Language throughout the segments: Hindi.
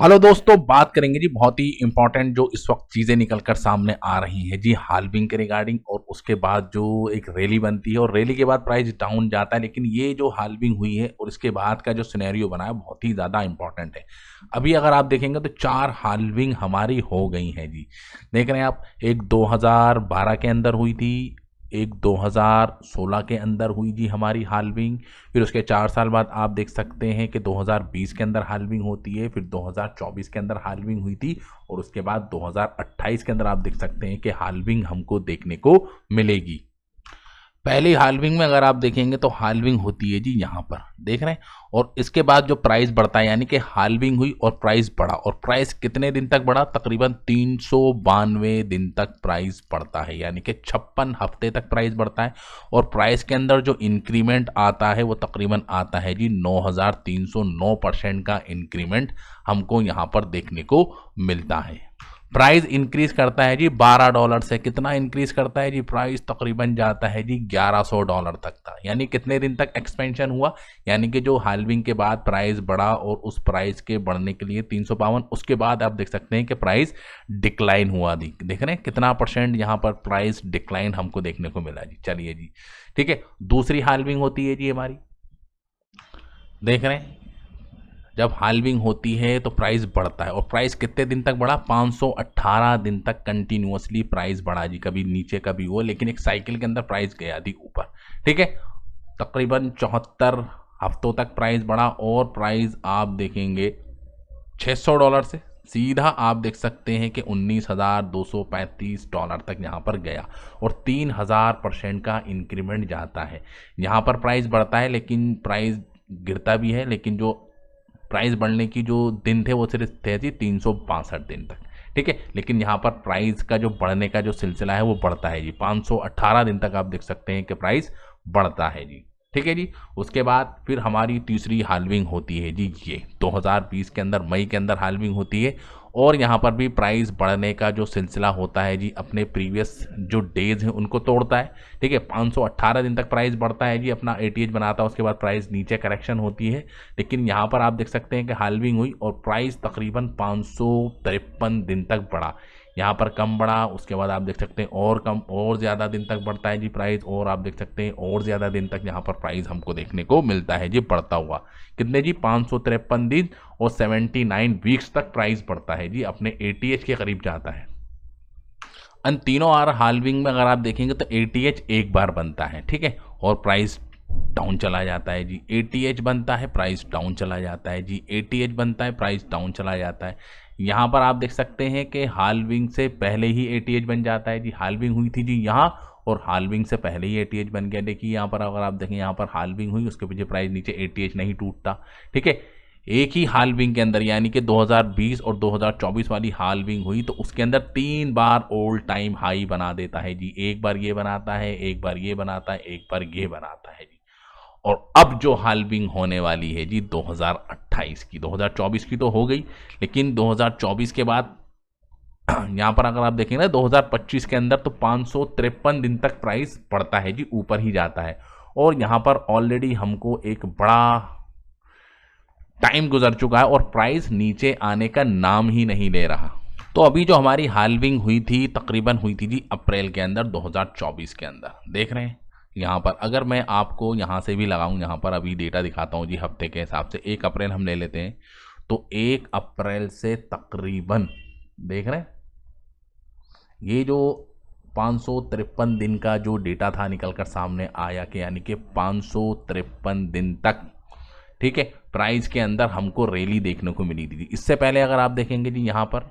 हेलो दोस्तों, बात करेंगे जी बहुत ही इंपॉर्टेंट जो इस वक्त चीज़ें निकल कर सामने आ रही हैं जी हाल्विंग के रिगार्डिंग। और उसके बाद जो एक रैली बनती है और रैली के बाद प्राइस डाउन जाता है, लेकिन ये जो हाल्विंग हुई है और इसके बाद का जो सिनेरियो बना है बहुत ही ज़्यादा इंपॉर्टेंट है। अभी अगर आप देखेंगे तो 4 हाल्विंग हमारी हो गई हैं जी। देख रहे हैं आप, एक 2012 के अंदर हुई थी, एक 2016 के अंदर हुई जी हमारी हाल्विंग। फिर उसके 4 साल बाद आप देख सकते हैं कि 2020 के अंदर हाल्विंग होती है, फिर 2024 के अंदर हाल्विंग हुई थी, और उसके बाद 2028 के अंदर आप देख सकते हैं कि हाल्विंग हमको देखने को मिलेगी। पहली हाल्विंग में अगर आप देखेंगे तो हाल्विंग होती है जी यहाँ पर, देख रहे हैं। और इसके बाद जो प्राइस बढ़ता है, यानी कि हाल्विंग हुई और प्राइस बढ़ा, और प्राइस कितने दिन तक बढ़ा? तकरीबन 392 दिन तक प्राइस बढ़ता है, यानी कि 56 हफ्ते तक प्राइस बढ़ता है। और प्राइस के अंदर जो इंक्रीमेंट आता है वो तकरीबन आता है जी 9309% का इंक्रीमेंट हमको यहाँ पर देखने को मिलता है। प्राइस इंक्रीज करता है जी $12 से। कितना इंक्रीज करता है जी? प्राइस तकरीबन जाता है जी $1100 तक था। यानी कितने दिन तक एक्सपेंशन हुआ? यानी कि जो हाल्विंग के बाद प्राइस बढ़ा और उस प्राइस के बढ़ने के लिए 352, उसके बाद आप देख सकते हैं कि प्राइस डिक्लाइन हुआ। देख रहे हैं कितना परसेंट यहाँ पर प्राइस डिक्लाइन हमको देखने को मिला जी। चलिए जी, ठीक है। दूसरी हाल्विंग होती है जी हमारी, देख रहे हैं। जब हाल्विंग होती है तो प्राइस बढ़ता है, और प्राइस कितने दिन तक बढ़ा? 518 दिन तक कंटिन्यूअसली प्राइस बढ़ा जी। कभी नीचे कभी वो, लेकिन एक साइकिल के अंदर प्राइस गया थी ऊपर, ठीक है। तकरीबन 74 हफ्तों तक प्राइस बढ़ा, और प्राइस आप देखेंगे $600 से सीधा आप देख सकते हैं कि $19,235 तक यहाँ पर गया, और 3000% का इंक्रीमेंट जाता है। यहाँ पर प्राइस बढ़ता है लेकिन प्राइस गिरता भी है, लेकिन जो प्राइस बढ़ने की जो दिन थे वो सिर्फ थे जी 362 दिन तक, ठीक है। लेकिन यहाँ पर प्राइस का जो बढ़ने का जो सिलसिला है वो बढ़ता है जी। 518 दिन तक आप देख सकते हैं कि प्राइस बढ़ता है जी, ठीक है जी। उसके बाद फिर हमारी तीसरी हाल्विंग होती है जी, ये 2020 के अंदर मई के अंदर हाल्विंग होती है। और यहाँ पर भी प्राइस बढ़ने का जो सिलसिला होता है जी अपने प्रीवियस जो डेज हैं उनको तोड़ता है, ठीक है। 518 दिन तक प्राइस बढ़ता है जी, अपना एटीएच बनाता है, उसके बाद प्राइस नीचे करेक्शन होती है। लेकिन यहाँ पर आप देख सकते हैं कि हाल्विंग हुई और प्राइस तकरीबन 553 दिन तक बढ़ा। यहाँ पर कम बढ़ा, उसके बाद आप देख सकते हैं और कम और ज़्यादा दिन तक बढ़ता है जी प्राइस, और आप देख सकते हैं और ज़्यादा दिन तक यहाँ पर प्राइस हमको देखने को मिलता है जी बढ़ता हुआ। कितने जी? 553 दिन और 79 वीक्स तक प्राइस बढ़ता है जी, अपने एटीएच के करीब जाता है। इन तीनों आर हाल्विंग में अगर आप देखेंगे तो एटीएच एक बार बनता है, ठीक है, और प्राइस डाउन चला जाता है जी। एटीएच बनता है, प्राइस डाउन चला जाता है जी। एटीएच बनता है, प्राइस डाउन चला जाता है। यहाँ पर आप देख सकते हैं कि हाल्विंग से पहले ही एटीएच बन जाता है जी। हाल्विंग हुई थी जी यहाँ, और हाल्विंग से पहले ही एटीएच बन गया। देखिए यहाँ पर अगर आप देखें, यहाँ पर हाल्विंग हुई, उसके पीछे प्राइस नीचे, एटीएच नहीं टूटता, ठीक है। एक ही हाल्विंग के अंदर, यानी कि 2020 और 2024 वाली हाल्विंग हुई, तो उसके अंदर 3 बार ओल्ड टाइम हाई बना देता है जी। एक बार ये बनाता है, एक बार ये बनाता है, एक बार ये बनाता है जी। और अब जो हाल्विंग होने वाली है जी 2028 की, 2024 की तो हो गई, लेकिन 2024 के बाद यहाँ पर अगर आप देखेंगे ना 2025 के अंदर, तो 553 दिन तक प्राइस बढ़ता है जी, ऊपर ही जाता है। और यहाँ पर ऑलरेडी हमको एक बड़ा टाइम गुजर चुका है और प्राइस नीचे आने का नाम ही नहीं ले रहा। तो अभी जो हमारी हाल्विंग हुई थी तकरीबन हुई थी जी अप्रैल के अंदर, 2024 के अंदर, देख रहे हैं। यहाँ पर अगर मैं आपको यहाँ से भी लगाऊं, यहाँ पर अभी डेटा दिखाता हूँ जी हफ्ते के हिसाब से। 1 अप्रैल हम ले लेते हैं, तो 1 अप्रैल से तकरीबन, देख रहे हैं, ये जो 553 दिन का जो डेटा था निकल कर सामने आया, कि यानी कि 553 दिन तक, ठीक है, प्राइस के अंदर हमको रैली देखने को मिली थी। इससे पहले अगर आप देखेंगे जी यहाँ पर,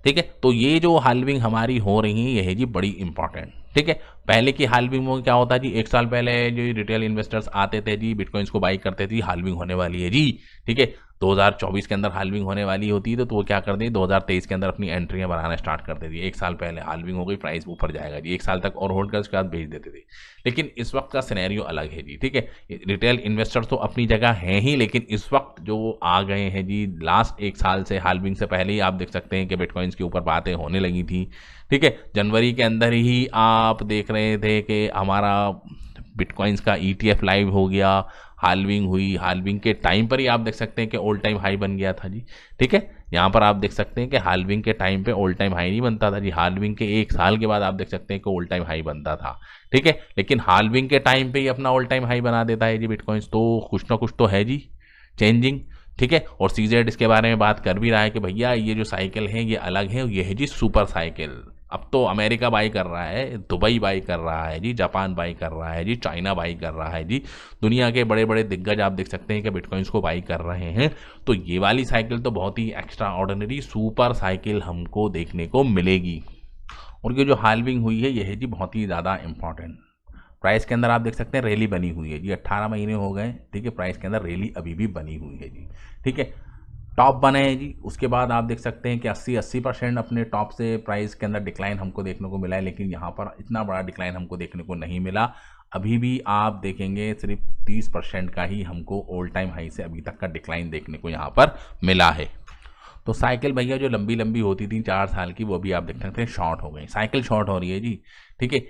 ठीक है। तो ये जो हाल्विंग हमारी हो रही है ये है जी बड़ी इंपॉर्टेंट। ठीक है, पहले की हाल्विंग में क्या होता है जी, एक साल पहले जो रिटेल इन्वेस्टर्स आते थे जी, बिटकॉइंस को बाई करते थे, हाल्विंग होने वाली है जी। ठीक है, 2024 के अंदर हाल्विंग होने वाली होती है तो वो क्या करते हैं 2023 के अंदर अपनी एंट्रियां बनाना स्टार्ट कर देती है। एक साल पहले हाल्विंग हो गई, प्राइस ऊपर जाएगा जी, एक साल तक और होल्ड कर उसके बाद भेज देते थे। लेकिन इस वक्त का सिनेरियो अलग है जी। ठीक है, रिटेल इन्वेस्टर तो अपनी जगह हैं ही, लेकिन इस वक्त जो आ गए हैं जी, लास्ट एक साल से हाल्विंग से पहले ही आप देख सकते हैं कि बिटकॉइंस के ऊपर बातें होने लगी थी। ठीक है, जनवरी के अंदर ही आप देख रहे थे कि हमारा बिटकॉइंस का ETF लाइव हो गया, हाल्विंग हुई, हाल्विंग के टाइम पर ही आप देख सकते हैं कि ऑल टाइम हाई बन गया था जी। ठीक है, यहाँ पर आप देख सकते हैं कि हाल्विंग के टाइम पे ऑल टाइम हाई नहीं बनता था जी, हाल्विंग के एक साल के बाद आप देख सकते हैं कि ऑल टाइम हाई बनता था। ठीक है, लेकिन हाल्विंग के टाइम पे ही अपना ऑल टाइम हाई बना देता है जी बिटकॉइंस, तो कुछ ना कुछ तो है जी चेंजिंग। ठीक है, और CZ इसके बारे में बात कर भी रहा है कि भैया ये जो साइकिल है ये अलग है, ये है जी सुपर साइकिल। अब तो अमेरिका बाई कर रहा है, दुबई बाई कर रहा है जी, जापान बाई कर रहा है जी, चाइना बाई कर रहा है जी, दुनिया के बड़े बड़े दिग्गज आप देख सकते हैं कि बिटकॉइंस को बाई कर रहे हैं। तो ये वाली साइकिल तो बहुत ही एक्स्ट्रा ऑर्डिनरी सुपर साइकिल हमको देखने को मिलेगी। और ये जो हाल्विंग हुई है ये है जी बहुत ही ज़्यादा इंपॉर्टेंट। प्राइस के अंदर आप देख सकते हैं रैली बनी हुई है जी, 18 महीने हो गए। ठीक है, प्राइस के अंदर रैली अभी भी बनी हुई है जी। ठीक है, टॉप बने हैं जी, उसके बाद आप देख सकते हैं कि 80% अपने टॉप से प्राइस के अंदर डिक्लाइन हमको देखने को मिला है, लेकिन यहाँ पर इतना बड़ा डिक्लाइन हमको देखने को नहीं मिला। अभी भी आप देखेंगे सिर्फ 30% का ही हमको ऑल टाइम हाई से अभी तक का डिक्लाइन देखने को यहाँ पर मिला है। तो साइकिल भैया जो लंबी लंबी होती थी 4 साल की, वो भी आप देख सकते हैं शॉर्ट हो गई, साइकिल शॉर्ट हो रही है जी। ठीक है,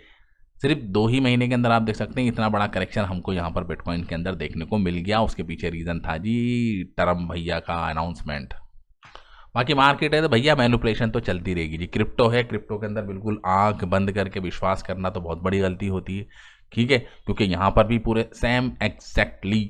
सिर्फ 2 ही महीने के अंदर आप देख सकते हैं इतना बड़ा करेक्शन हमको यहाँ पर बिटकॉइन के अंदर देखने को मिल गया। उसके पीछे रीज़न था जी ट्रम्प भैया का अनाउंसमेंट। बाकी मार्केट है तो भैया मैनिपुलेशन तो चलती रहेगी जी। क्रिप्टो है, क्रिप्टो के अंदर बिल्कुल आंख बंद करके विश्वास करना तो बहुत बड़ी गलती होती है। ठीक है, क्योंकि यहाँ पर भी पूरे सेम एग्जैक्टली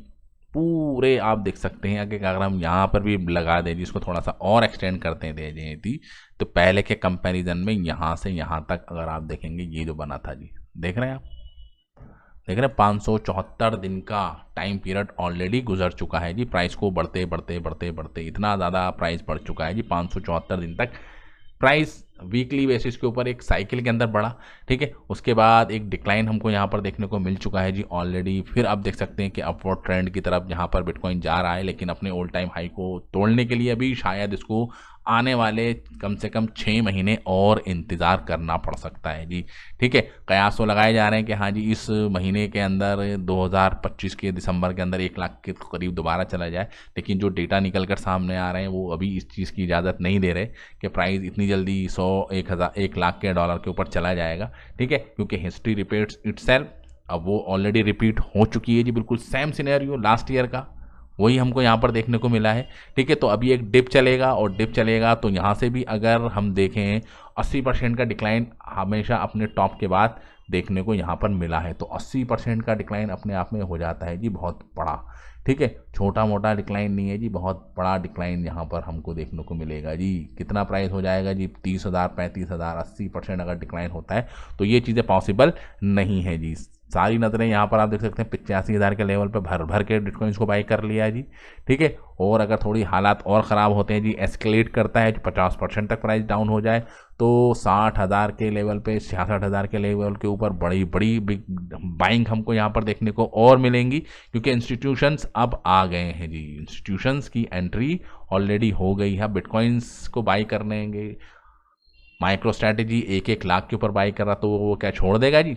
पूरे आप देख सकते हैं कि अगर हम यहाँ पर भी लगा दें जिसको थोड़ा सा और एक्सटेंड करते दे दें थी, तो पहले के कंपैरिजन में यहाँ से यहाँ तक अगर आप देखेंगे ये जो बना था जी, देख रहे हैं आप, देख रहे हैं 574 दिन का टाइम पीरियड ऑलरेडी गुजर चुका है जी। प्राइस को बढ़ते बढ़ते बढ़ते बढ़ते इतना ज़्यादा प्राइस बढ़ चुका है जी, 574 दिन तक प्राइस वीकली बेसिस के ऊपर एक साइकिल के अंदर बढ़ा। ठीक है, उसके बाद एक डिक्लाइन हमको यहाँ पर देखने को मिल चुका है जी ऑलरेडी। फिर आप देख सकते हैं कि अपवर्ड ट्रेंड की तरफ यहाँ पर बिटकॉइन जा रहा है, लेकिन अपने ऑल टाइम हाई को तोड़ने के लिए अभी शायद इसको आने वाले कम से कम 6 महीने और इंतज़ार करना पड़ सकता है जी। ठीक है, कयास तो लगाए जा रहे हैं कि हाँ जी इस महीने के अंदर 2025 के दिसंबर के अंदर 1 लाख के करीब दोबारा चला जाए, लेकिन जो डेटा निकल कर सामने आ रहे हैं वो अभी इस चीज़ की इजाज़त नहीं दे रहे कि प्राइस इतनी जल्दी 1 लाख के डॉलर के ऊपर चला जाएगा। ठीक है, क्योंकि हिस्ट्री रिपीट्स इटसेल्फ, अब वो ऑलरेडी रिपीट हो चुकी है जी, बिल्कुल सेम सिनेरियो लास्ट ईयर का वही हमको यहाँ पर देखने को मिला है। ठीक है, तो अभी एक डिप चलेगा और डिप चलेगा तो यहाँ से भी अगर हम देखें 80% का डिक्लाइन हमेशा अपने टॉप के बाद देखने को यहाँ पर मिला है। तो 80% का डिक्लाइन अपने आप में हो जाता है जी बहुत बड़ा। ठीक है, छोटा मोटा डिक्लाइन नहीं है जी, बहुत बड़ा डिक्लाइन यहाँ पर हमको देखने को मिलेगा जी। कितना प्राइस हो जाएगा जी, 30,000 35,000, 80% अगर डिक्लाइन होता है तो ये चीज़ें पॉसिबल नहीं है जी। सारी नज़रें यहाँ पर आप देख सकते हैं 85,000 के लेवल पे भर भर के बिटकॉइंस को बाई कर लिया है जी। ठीक है, और अगर थोड़ी हालात और ख़राब होते हैं जी, एस्केलेट करता है 50% तक प्राइस डाउन हो जाए तो 60,000 के लेवल पे 66,000 के लेवल के ऊपर बड़ी बड़ी बिग बाइंग हमको यहाँ पर देखने को और मिलेंगी, क्योंकि इंस्टीट्यूशंस अब आ गए हैं जी। इंस्टीट्यूशंस की एंट्री ऑलरेडी हो गई है बिटकॉइंस को बाई करने। माइक्रो स्ट्रैटेजी 1 लाख के ऊपर बाई कर रहा तो वो क्या छोड़ देगा जी?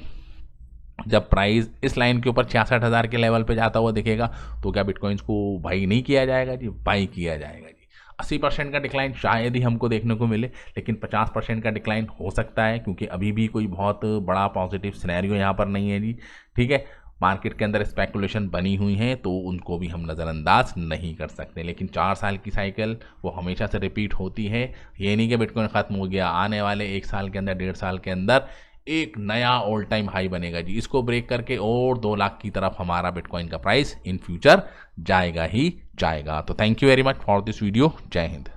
जब प्राइस इस लाइन के ऊपर 66,000 के लेवल पे जाता हुआ दिखेगा तो क्या बिटकॉइंस को बाई नहीं किया जाएगा जी? बाई किया जाएगा जी। 80% का डिक्लाइन शायद ही हमको देखने को मिले, लेकिन 50% का डिक्लाइन हो सकता है, क्योंकि अभी भी कोई बहुत बड़ा पॉजिटिव सिनेरियो यहाँ पर नहीं है जी। ठीक है, मार्केट के अंदर स्पेकुलेशन बनी हुई हैं तो उनको भी हम नज़रअंदाज नहीं कर सकते, लेकिन 4 साल की साइकिल वो हमेशा से रिपीट होती है। ये नहीं कि बिटकॉइन ख़त्म हो गया, आने वाले 1 साल के अंदर 1.5 साल के अंदर एक नया ऑल टाइम हाई बनेगा जी। इसको ब्रेक करके और 2 लाख की तरफ हमारा बिटकॉइन का प्राइस इन फ्यूचर जाएगा ही जाएगा। तो thank you very much for this video. जय हिंद।